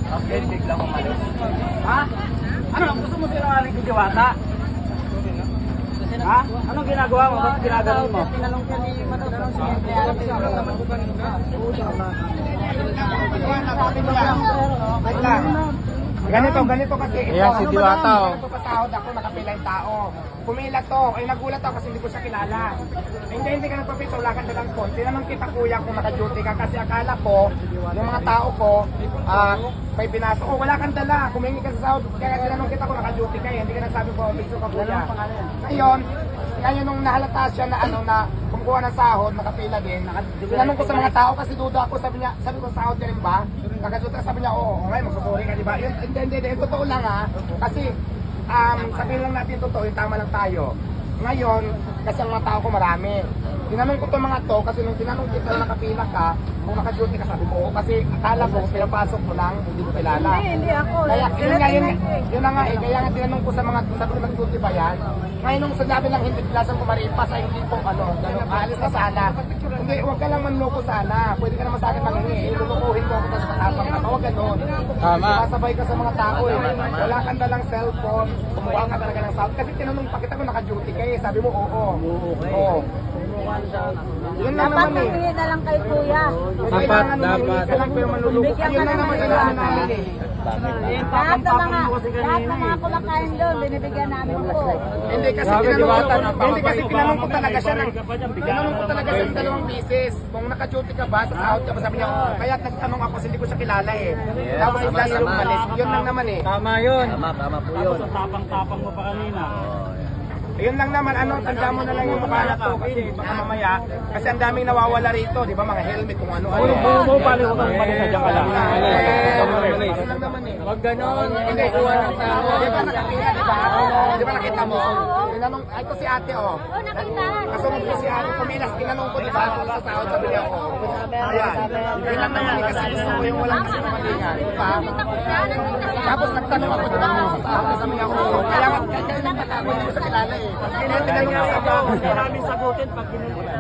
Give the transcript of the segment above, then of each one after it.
Okay, biglang umalis. Ha? Ano? Gusto mo sinungaling si Diwata? Ha? Anong ginagawa mo? Ba't ginagawa mo? Tinanong ka ni Matatanong si Ganito kasi ito. Ayan si Diwata, oh. Ganito pasahod ako, nakapila yung tao. Pumila to, ay nagulat ako kasi hindi ko siya kilala. Hindi ka nagpapito, wala kang dalang phone. Tinanong kita kuya kung naka-duty ka kasi akala ko, yung mga tao ko, may pinasok. Oh, wala kang dala, kumingi ka sa sahod. Kaya tinanong kita kung naka-duty ka, hindi ka nagsabi ko, picture ka kuya. Ngayon nung nahalata siya na na kumukuha ng sahod, nakapila din. Tinanong ko sa mga tao kasi duda ako, sabi ko sahod ka rin ba? Naka-duty, sabi niya, oo, okay, magsusuri ka, di ba? Hindi, totoo lang kasi sabihin lang natin totoo, yung tama lang tayo. Ngayon, kasi ang mga tao ko marami. Tinanong ko itong mga to, kasi nung tinanong kita na nakapila ka, kung naka-duty ka, sabi ko, kasi akala ko, pinapasok mo lang, hindi ko kilala. Hindi ako. Kaya, yun na nga kaya nga tinanong ko sa mga, sabi ko, nag-duty ba yan? Ngayon nung sinabi lang hindi pilasan ko maripas, ay hindi po, aalis na sana. Hindi, huwag ka lang manloko sana. Pwede ka naman sa akin mangingi. Lulukuhin mo ako sa katapang ka. Huwag ganun. Tama. Masabay ka sa mga tao eh. Wala kang dalang cellphone. Kumuha ka talaga ng sound. Kasi tinanong pa kita kung naka-duty ka eh. Sabi mo, oo. Oo. Yun lang Dapat naman eh. humingi na lang kay kuya. Dapat. Ka lang pero manluloko. Yun lang naman kailangan namin eh. Lahat ng mga kumakain doon, binibigyan namin po. Hindi kasi tinanong ko talaga siya ng dalawang bisis. Kung naka-duty ka ba, sa sahod ka ba, sabi niya, kaya nagtanong ako, hindi ko siya kilala eh. Tapos bigla siya umalis. Yun lang naman eh. Tama yun. Tama po yun. Tapos tapang-tapang mo pa kanina. Ayun lang naman, tanda mo na lang yung mukha na to kasi baka mamaya, kasi ang daming nawawala rito, di ba, mga helmet kung ano-ano. Paano ko kang magsasadya ka lang? Ayun lang naman eh. Huwag ganon. Hindi, kuha ng tao. Di ba nakapila, di ba? Di ba nakita mo? Tinanong, ay ito si ate oh. Oo, nakita. Kasunod ko si ate, pumilas, tinanong ko, di ba? Kung sa sahod, sabi niya ako. Ayan. Yun lang naman eh, kasi gusto ko yung walang sinungalingan. Di ba? Tapos nagtanong ako, di ba? Sa sahod, sabi niya ako. Kaya nagtatakot ko sa kilala eh. Tinanong ko sa ako. Gusto namin sagutin pag ginagawa.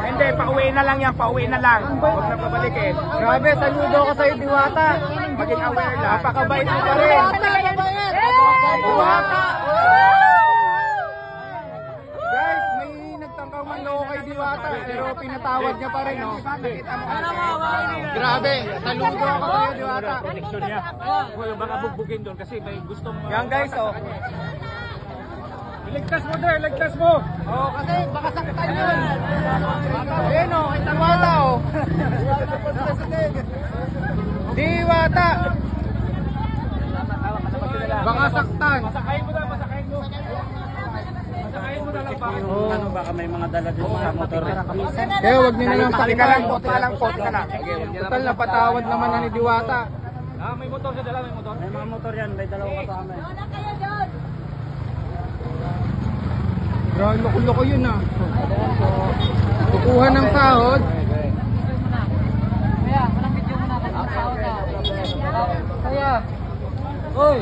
Hindi, pauwi na lang yan, pauwi na lang. Huwag na pabalikin. Grabe, saludo ko sa'yo, Diwata. Maging aware lang. Napakabait mo pa rin. Diwata! Guys, may nagtangkaw man loko kay Diwata, pero pinatawad niya pa rin, no? Grabe, saludo ako sa'yo, Diwata. Koneksyon niya. Baka bugbugin doon kasi may gusto mo. Yan guys, oh. Iligtas mo din, iligtas mo. Oh, kasi baka saktan yun. Ayun, oh, kay Diwata, oh. Diwata! Baka saktan. Masakayin mo lang, masakayin mo. Masakayin mo na lang bakit. Ano baka may mga dala din sa motor. Kaya wag niyo na lang Halika lang po, pot ka na. Total, napatawad naman na ni Diwata. May motor sa dala, may motor. May mga motor yan, may dalawa kasama. Wala kayo doon. Grabe, loko-loko yun, ah. Kukuha ng sahod. Kaya, walang video mo na. Kaya, Kaya, oy.